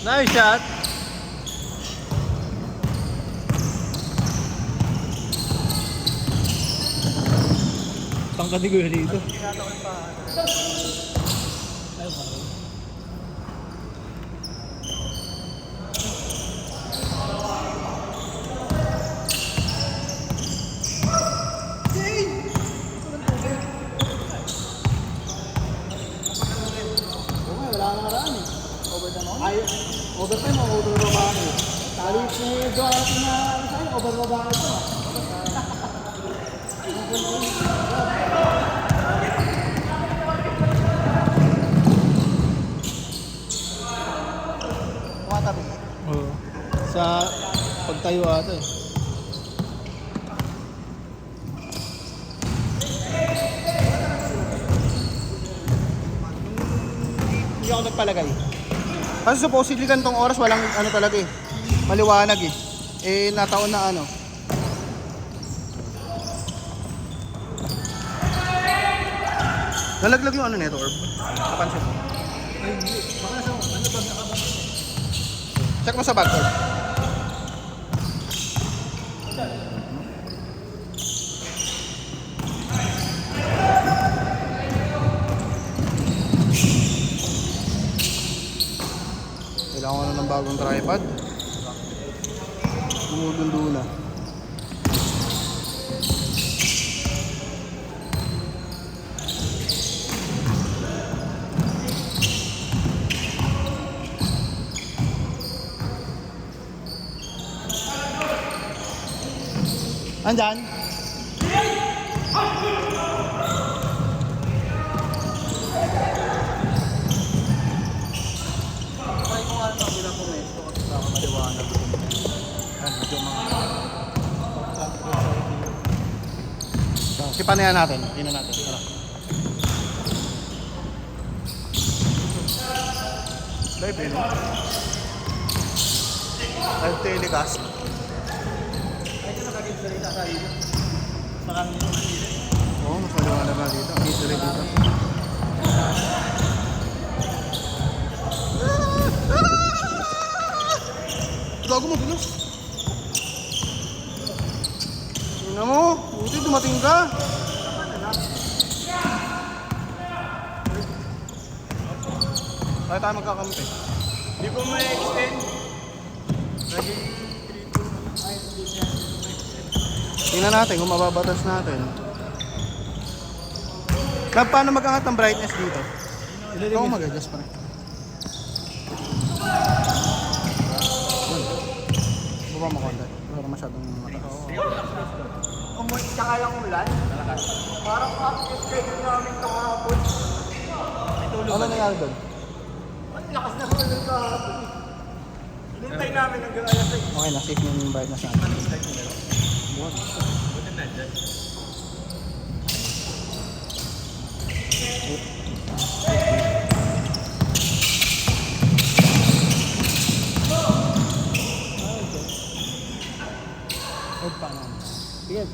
Nice shot. Tangkad ni Kuya dito. Overtime o overbabae? Talit ni Joanne na sa'yo, overbabae ito. Kumatabi? Oo. Sa pagtayo ata eh. Hindi ako nagpalagay. Kasi supposedly ganitong oras walang ano talaga eh. Maliwanag eh. Eh nataon na ano. Nalaglag yung ano nito, Orb. Napansin mo. Check mo sa bag, Orb. Kailangan ko na ng bagong tripod. Dumudundo na. Andyan? Sipan na yan natin. Tingnan natin. Tara. Live eh, no? Live telecast. Oo, mas maliwanag na dito. Ang history dito. Gago mo, bilis. Tingnan mo, buti dumating ka. Kaya tayo magkakampi. Hindi ko may extend. Tingnan natin kung mababatas natin. Kaya paano mag-angat ng brightness dito? Ito ko mag-adjust pa rin. Baba mo konti. Pero masyadong mataas. Umuwi ka lang ulan. Parang practice schedule namin kahapon. Ano nangyari doon? Ang lakas na ulan kahapon. Hinintay namin hanggang alas 6. Okay na, safe yung brightness natin. Huwag pa naman. Sige,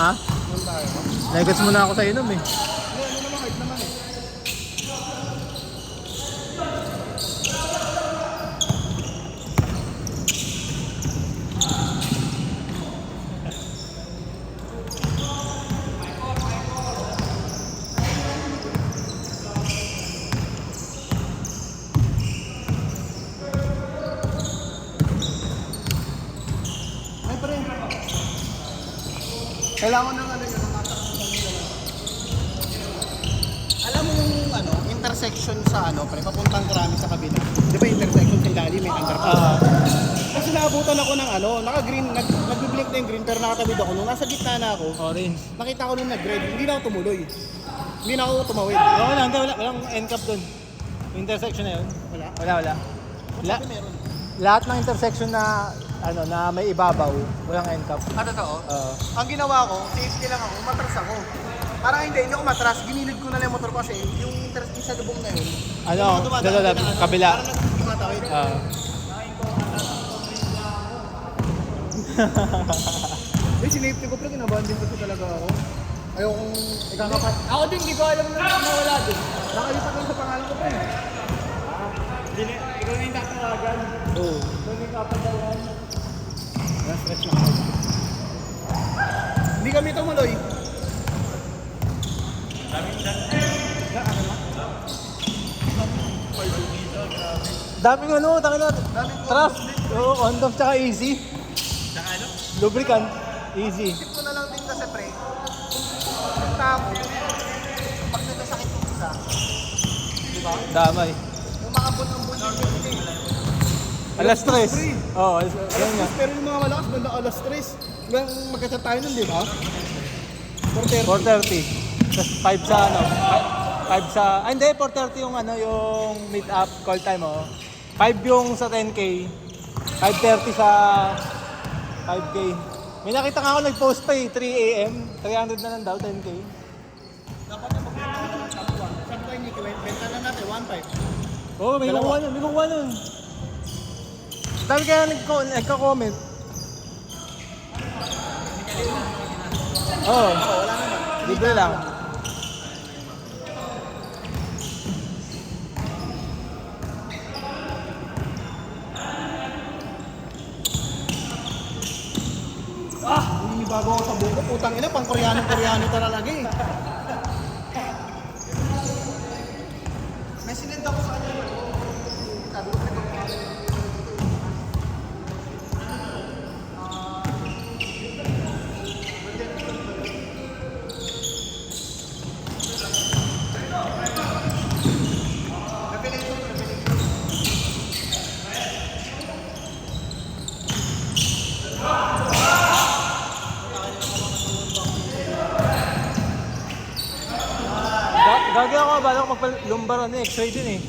Ha? Nagets muna ako sa inom eh. kailangan ng ano yun. Alam mo yung ano, intersection sa ano, pre, papuntang Krami sa kabila. Di ba intersection? malaking dali, may underpass. Kasi naabutan ako ng ano, naka-green, nag-blink na yung green pero nakatawid ako. Nung nasa gitna na ako, Orange. nakita ko nung nag-red, hindi na ako tumuloy. Hindi na ako tumawid. Wala, walang end cap doon. Yung intersection na yun. Wala. Wala. Sabi meron. Lahat ng intersection na ano na may ibabaw, walang end cap. Totoo? Ang ginawa ko, safety lang ako, umatras ako. Parang hindi ako matras, ginilid ko na lang yung motor ko kasi yung sa lubong na yun. Ano, yung mga dumadaan dala, na ano, kabila. Parang nagtumatawid. Sinafety ko, pero kinabanding ko talaga ako. Ayokong ikakapat. Ako din, di ko alam na nawala din. Nakalipat lang sa pangalan ko pa eh. Ikaw na yung tatawagan. Oo. Ikaw na yung kapatawagan. Stress lang ako. Hindi kami tumuloy. Daming ano, tangina. Trust. Oo, on-off tsaka easy. Saka ano? Lubricant. Easy. Isip ko na lang din kasi pre. Kung tao, pag nagkasakit yung isa, di ba? Damay. Yung makabun-ambun yung eh. Alas 3. Oo, Alas yan nga. 3, pero yung mga malakas, banda alas 3. Hanggang magkachat tayo nun, di ba? 4:30. 4:30. Tapos 5 sa ano. 5 sa... Ah, hindi. 4:30 yung ano, yung meet up, call time, oh. 5 yung sa 10K. 5:30 sa 5K. May nakita nga ako nag-post pa eh, 3 AM. 300 na lang daw, 10K. Dapat na mag-benta ng top 1. Sabi ko ni Kiwen, benta na natin, 1.5. Oo, may kukuha nun, may kukuha nun. Dami kaya nagka-comment. Oo, Wala naman. libre lang. Bago ako sa buko, putang ina, pang Koreano talaga eh. May sinend ako sa kanya. Sabi ko, Gagi ako, bala ko magpa-lumbar ano, x-ray din eh.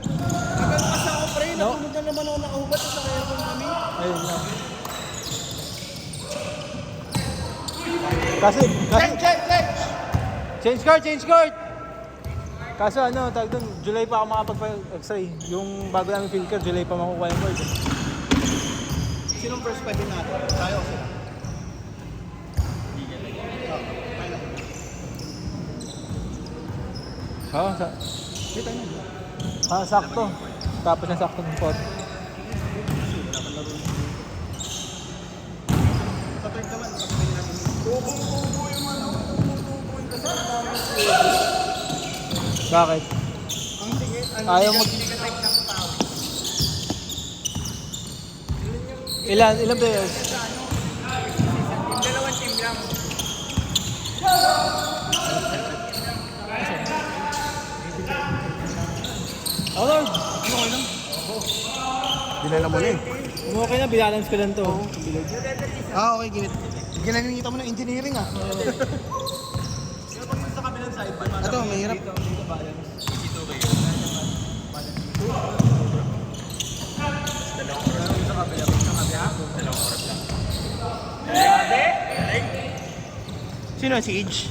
Nagano kasi ako pre, No? natulog na naman ako nakahubad sa aircon kami. Ayun na. Kasi, change court! Kaso ano, tag doon, July pa ako makapag-x-ray. Yung bago namin filter, July pa makukuha yung board. Sinong first pwede natin? Tayo o sila? Oo, sakto. Tapos na sakto ng pot. Sa third naman, pagpili natin. Tubo yung ano, tubo yung kasi ang dami Bakit? ang tingin, ano, Ayaw mag... hindi ka type ng tao. Ilan ba yun? Yung dalawang team lang. Oh Lord! Okay lang. Dinala mo na eh. Okay na, bilalance ko lang to. Okay, ginaningita mo na engineering ah. Ito, mahirap. Sino si Age?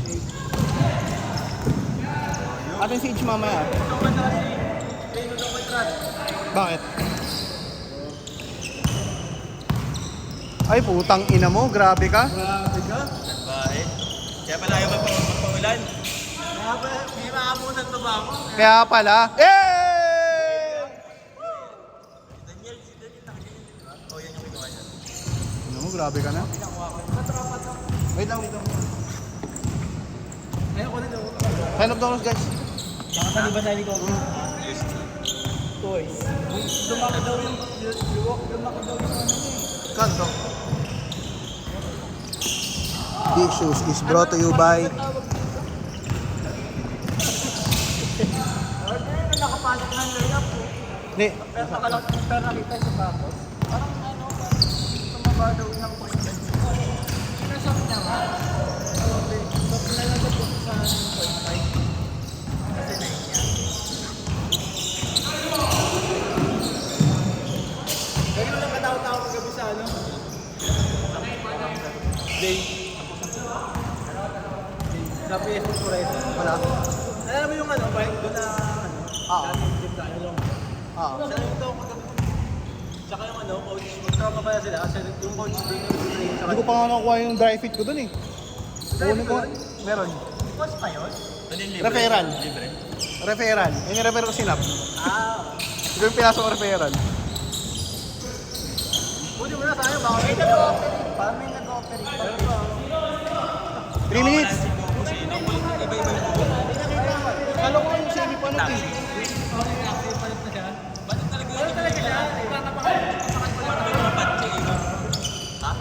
Atin si Age mamaya. Bakit? Ay, putang ina mo, grabe ka. Bahay. Kaya pala ayaw magpaulan. May maabunan pa ba ako? Kaya pala. Eh! Si Daniel nakaganyan din, di ba? O, yan yung kinuha niya. Ano mo, grabe ka na. Wait lang. Ayoko na daw. Sign of dollars, guys. Nakasali ba tayo ni Coco? Toys. Lumaki daw yung lumaki daw yung ano niya eh. Kanto. This shoes is brought to you by... Nakapasok ng layup po. Hindi. Pero nakita sa tapos. Parang ano, parang tumaba daw ng question. Pinasok niya nga. So, pinalagay ko sa 1.5. Kasi 9 niya. Kaya mo lang katawa-tawa kagabi sa ano? Day. Sa PS Forest. Wala. Alam mo yung ano, bike doon na ano? Oo. Daming jeep na ano. Oo. Sa yung daw kagabi. Tsaka yung ano, coach, magtrauma pa sila kasi yung coach doon yung train. Hindi ko pa nga nakukuha yung dry fit ko dun eh. Kunin ko. Meron. Coach pa yun? Referral. Libre. Referral. Yan yung referral ko sinap. Ah. Ito yung pinasok ko referral. Pwede mo na tayo, baka may nag-operate. Parang may nag-operate. 3 minutes. Iba-iba yung bubo. Kala ko yung semi-panot eh. Bakit talaga siya? Parang mga patche, iba. Ha?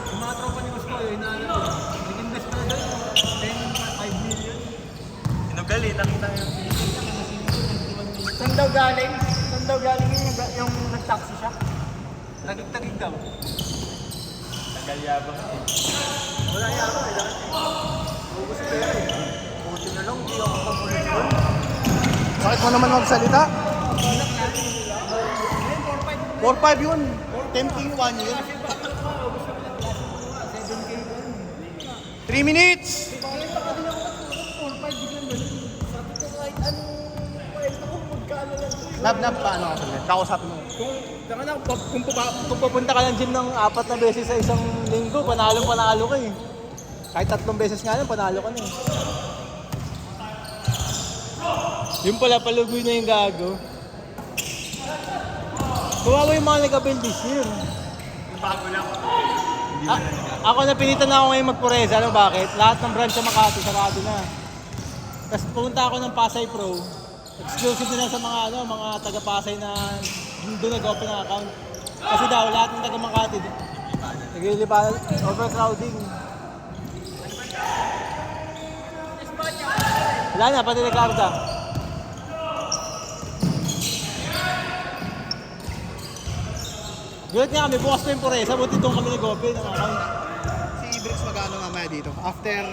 Yung mga tropa ni Moscow, yun na ano, nag-invest na doon, 5 million. Sinugali, nakita yung Saan daw galing? Saan daw galing yung nag-taxi siya? tagig-tagig daw. Tagalyabang eh. Wala yabang eh. Ubus sa pera eh. Buti na lang, hindi ako kamulit doon. Bakit mo naman magsalita? 4-5 yun. Tempting 1 yun. 3 minutes! Nab, paano ka sabi? Kausapin mo. Kung pupunta ka ng gym ng 4 na beses sa isang linggo, panalo ka eh. Kahit 3 beses nga lang, panalo ka na eh. Yung pala, palugoy na yung gago. Kawawa yung mga nag-avail this year. Yung bago lang. Ako napilitan na ako ngayon magpureza. Alam mo bakit? Lahat ng branch sa Makati, sarado na. Tapos pumunta ako ng Pasay Pro. Exclusive na sa mga mga taga-Pasay na doon nag-open ng account. Kasi daw, lahat ng taga-Makati, naglilipanan, overcrowding. Wala na, pati nagkarga. Gulat nga kami, bukas pa yung Pureza, buti doon kami nag-open ng account. Si Ibrix magkano mamaya dito? After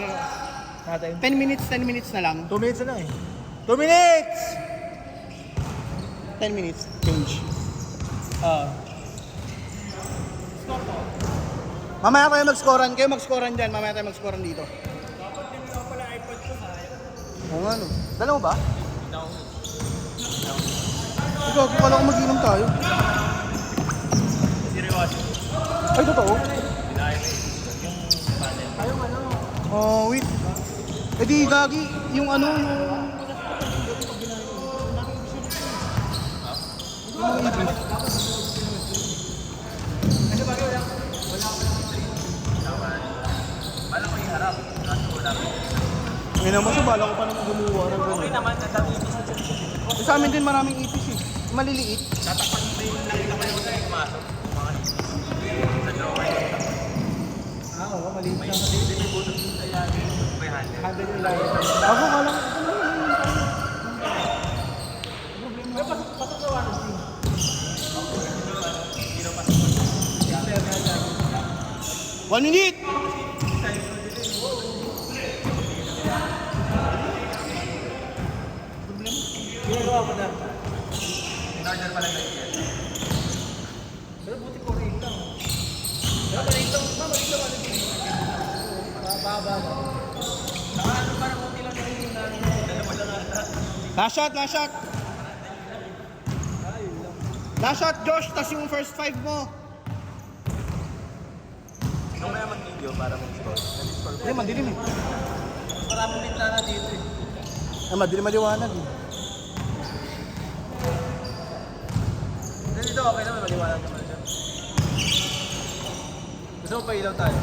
Natin. 10 minutes na lang. 2 minutes na eh. 2 minutes! 10 minutes, change. Mamaya kayo mag-scorean dyan, mamaya tayo mag-scorean dito. Oo nga no. Dala mo ba? Ikaw, pala kung mag-inom tayo. Seryoso. Ay, totoo? Ayong ano. Oh, wait. Eh di, gagi, yung ano, yung... Alam ko yung harap. Kaso wala ko. Ngayon naman siya, bala ko pa naman gumawa ng Okay gano'n. naman, nagdami ibig sa Eh, sa amin din maraming ipis eh. Maliliit. tatakpan mo yung nakita ko yung sa'yo pumasok. Mga sa drawing. Oo, maliit lang. Hindi may butos yung kaya may handle. Handle yung ilalim. Ako, kala ko. May pasok sa one team. One minute! Ginagawa ko na. In-order pala na yan. Pero buti ko rin lang. Pero maliit lang ano din. Mababa na. Saka ano parang kunti lang yung dalawa lang ata. Last shot, last shot! Last shot, Josh, tas yung first 5 mo. Ikaw maya mag-video para mag-score. Nag-score Hindi, madilim eh. Maraming bintana dito eh. Ay, madilim maliwanag eh. Dito okay naman, maliwanag naman siya. Gusto mo pa ilaw tayo?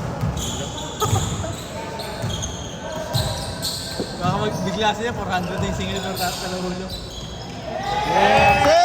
Baka magbigla siya, 400 na yung single ng taas na ulo. Yes!